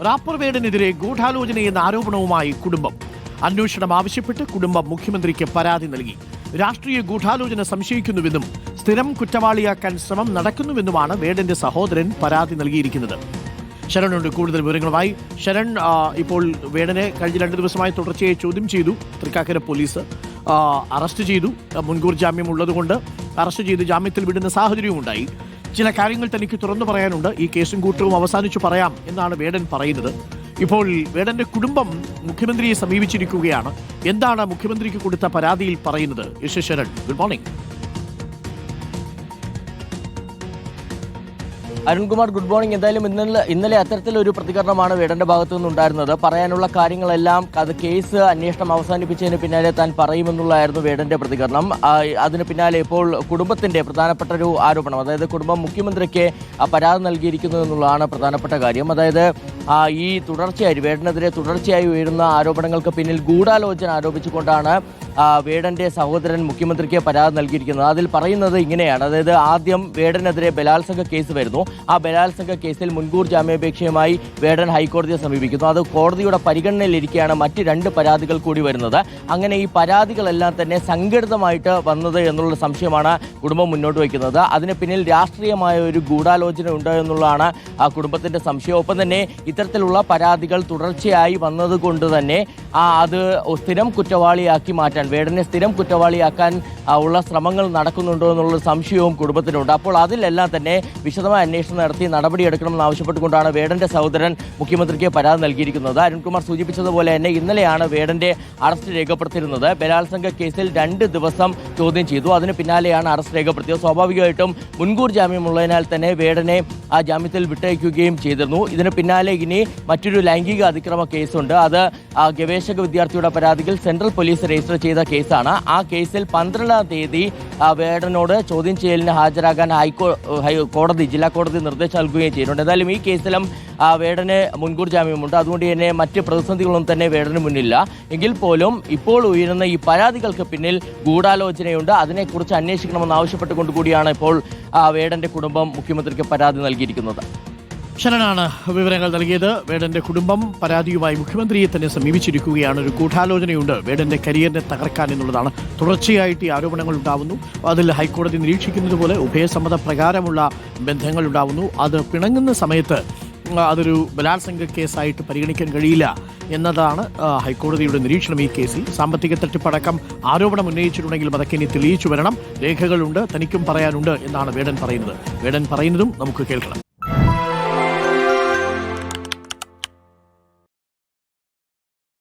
Wrapper വേടനെതിരെ ഗൂഢാലോചനയെന്ന ആരോപണവുമായി കുടുംബം. അന്വേഷണം ആവശ്യപ്പെട്ട് കുടുംബം മുഖ്യമന്ത്രിക്ക് പരാതി നൽകി. രാഷ്ട്രീയ ഗൂഢാലോചന സംശയിക്കുന്നുവെന്നും സ്ഥിരം കുറ്റവാളിയാക്കാൻ ശ്രമം നടക്കുന്നുവെന്നുമാണ് വേടന്റെ സഹോദരൻ പരാതി നൽകിയിരിക്കുന്നത്. ശരണ്ണുണ്ട് കൂടുതൽ വിവരങ്ങളുമായി. ശരൺ, ഇപ്പോൾ വേടനെ കഴിഞ്ഞ 2 ദിവസമായി തുടർച്ചയായി ചോദ്യം ചെയ്തു. തൃക്കാക്കര പോലീസ് അറസ്റ്റ് ചെയ്തു. മുൻകൂർ ജാമ്യം ഉള്ളതുകൊണ്ട് അറസ്റ്റ് ചെയ്ത് ജാമ്യത്തിൽ വിടുന്ന സാഹചര്യവും ഉണ്ടായി. ചില കാര്യങ്ങൾ തനിക്ക് തുറന്നു പറയാനുണ്ട്. ഈ കേസും കൂട്ടവും അവസാനിച്ചു പറയാം എന്നാണ് വേടൻ പറയുന്നത്. ഇപ്പോൾ വേടന്റെ കുടുംബം മുഖ്യമന്ത്രിയെ സമീപിച്ചിരിക്കുകയാണ്. എന്താണ് മുഖ്യമന്ത്രിക്ക് കൊടുത്ത പരാതിയിൽ പറയുന്നത്? Sharan, good morning. Arunkumar, good morning. എന്തായാലും ഇന്നലെ അത്തരത്തിലൊരു പ്രതികരണമാണ് വേടന്റെ ഭാഗത്തു നിന്നുണ്ടായിരുന്നത്. പറയാനുള്ള കാര്യങ്ങളെല്ലാം അത് കേസ് അന്വേഷണം അവസാനിപ്പിച്ചതിന് പിന്നാലെ താൻ പറയുമെന്നുള്ളതായിരുന്നു വേടന്റെ പ്രതികരണം. അതിന് പിന്നാലെ ഇപ്പോൾ കുടുംബത്തിന്റെ പ്രധാനപ്പെട്ട ഒരു ആരോപണം, അതായത് കുടുംബം മുഖ്യമന്ത്രിക്ക് പരാതി നൽകിയിരിക്കുന്നു എന്നുള്ളതാണ് പ്രധാനപ്പെട്ട കാര്യം. അതായത് ഈ വേടനെതിരെ തുടർച്ചയായി ഉയരുന്ന ആരോപണങ്ങൾക്ക് പിന്നിൽ ഗൂഢാലോചന ആരോപിച്ചുകൊണ്ടാണ് വേടന്റെ സഹോദരൻ മുഖ്യമന്ത്രിക്ക് പരാതി നൽകിയിരിക്കുന്നത്. അതിൽ പറയുന്നത് ഇങ്ങനെയാണ്. അതായത് ആദ്യം വേടനെതിരെ ബലാത്സംഗ കേസ് വരുന്നു. ആ ബലാത്സംഗ കേസിൽ മുൻകൂർ ജാമ്യാപേക്ഷയുമായി വേടൻ ഹൈക്കോടതിയെ സമീപിക്കുന്നു. അത് കോടതിയുടെ പരിഗണനയിലിരിക്കെയാണ് മറ്റ് 2 പരാതികൾ കൂടി വരുന്നത്. അങ്ങനെ ഈ പരാതികളെല്ലാം തന്നെ സംഘടിതമായിട്ട് വന്നത് എന്നുള്ള സംശയമാണ് കുടുംബം മുന്നോട്ട് വയ്ക്കുന്നത്. അതിന് പിന്നിൽ രാഷ്ട്രീയമായ ഒരു ഗൂഢാലോചന ഉണ്ട് എന്നുള്ളതാണ് ആ കുടുംബത്തിന്റെ സംശയം. ഒപ്പം തന്നെ ഇത്തരത്തിലുള്ള പരാതികൾ തുടർച്ചയായി വന്നതുകൊണ്ട് തന്നെ അത് സ്ഥിരം കുറ്റവാളിയാക്കി മാറ്റാൻ, വേടനെ സ്ഥിരം കുറ്റവാളിയാക്കാൻ ഉള്ള ശ്രമങ്ങൾ നടക്കുന്നുണ്ടോ എന്നുള്ള സംശയവും കുടുംബത്തിനുണ്ട്. അപ്പോൾ അതിലെല്ലാം തന്നെ വിശദമായ അന്വേഷണം നടത്തി നടപടിയെടുക്കണമെന്ന് ആവശ്യപ്പെട്ടുകൊണ്ടാണ് വേടന്റെ സഹോദരൻ മുഖ്യമന്ത്രിക്ക് പരാതി നൽകിയിരിക്കുന്നത്. അരുൺകുമാർ സൂചിപ്പിച്ചതുപോലെ തന്നെ ഇന്നലെയാണ് വേടന്റെ അറസ്റ്റ് രേഖപ്പെടുത്തിയിരുന്നത്. ബലാത്സംഗ കേസിൽ 2 ദിവസം ചോദ്യം ചെയ്തു. അതിന് പിന്നാലെയാണ് അറസ്റ്റ് രേഖപ്പെടുത്തിയത്. സ്വാഭാവികമായിട്ടും മുൻകൂർ ജാമ്യമുള്ളതിനാൽ തന്നെ വേടനെ ആ ജാമ്യത്തിൽ വിട്ടയക്കുകയും ചെയ്തിരുന്നു. ഇതിന് പിന്നാലെ ഇനി മറ്റൊരു ലൈംഗിക അതിക്രമ കേസുണ്ട്. അത് ഗവേഷക വിദ്യാർത്ഥിയുടെ പരാതിയിൽ സെൻട്രൽ പോലീസ് രജിസ്റ്റർ ചെയ്ത കേസാണ്. ആ കേസിൽ 12-ാം തീയതി വേടനോട് ചോദ്യം ചെയ്യലിന് ഹാജരാകാൻ ജില്ലാ കോടതി നിർദ്ദേശം നൽകുകയും ചെയ്യുന്നുണ്ട്. എന്തായാലും ഈ കേസിലും വേടന് മുൻകൂർ ജാമ്യമുണ്ട്. അതുകൊണ്ട് തന്നെ മറ്റ് പ്രതിസന്ധികളൊന്നും തന്നെ വേടന് മുന്നില്ല. എങ്കിൽ പോലും ഇപ്പോൾ ഉയരുന്ന ഈ പരാതികൾക്ക് പിന്നിൽ ഗൂഢാലോചനയുണ്ട്. അതിനെക്കുറിച്ച് അന്വേഷിക്കണമെന്ന് ആവശ്യപ്പെട്ടുകൊണ്ട് കൂടിയാണ് ഇപ്പോൾ വേടന്റെ കുടുംബം മുഖ്യമന്ത്രിക്ക് പരാതി നൽകിയിരിക്കുന്നത്. ശരനാണ് വിവരങ്ങൾ നൽകിയത്. വേടന്റെ കുടുംബം പരാതിയുമായി മുഖ്യമന്ത്രിയെ തന്നെ സമീപിച്ചിരിക്കുകയാണ്. ഒരു ഗൂഢാലോചനയുണ്ട് വേടന്റെ കരിയറിനെ തകർക്കാൻ എന്നുള്ളതാണ്. തുടർച്ചയായിട്ട് ഈ ആരോപണങ്ങൾ ഉണ്ടാവുന്നു. അതിൽ ഹൈക്കോടതി നിരീക്ഷിക്കുന്നത് പോലെ ഉഭയസമ്മത പ്രകാരമുള്ള ബന്ധങ്ങൾ ഉണ്ടാവുന്നു. അത് പിണങ്ങുന്ന സമയത്ത് അതൊരു ബലാത്സംഗ കേസായിട്ട് പരിഗണിക്കാൻ കഴിയില്ല എന്നതാണ് ഹൈക്കോടതിയുടെ നിരീക്ഷണം. ഈ കേസിൽ സാമ്പത്തിക തട്ടിപ്പടക്കം ആരോപണം ഉന്നയിച്ചിട്ടുണ്ടെങ്കിലും അതൊക്കെ ഇനി തെളിയിച്ചു വരണം. രേഖകളുണ്ട്, തനിക്കും പറയാനുണ്ട് എന്നാണ് വേടൻ പറയുന്നത്. വേടൻ പറയുന്നതും നമുക്ക് കേൾക്കണം.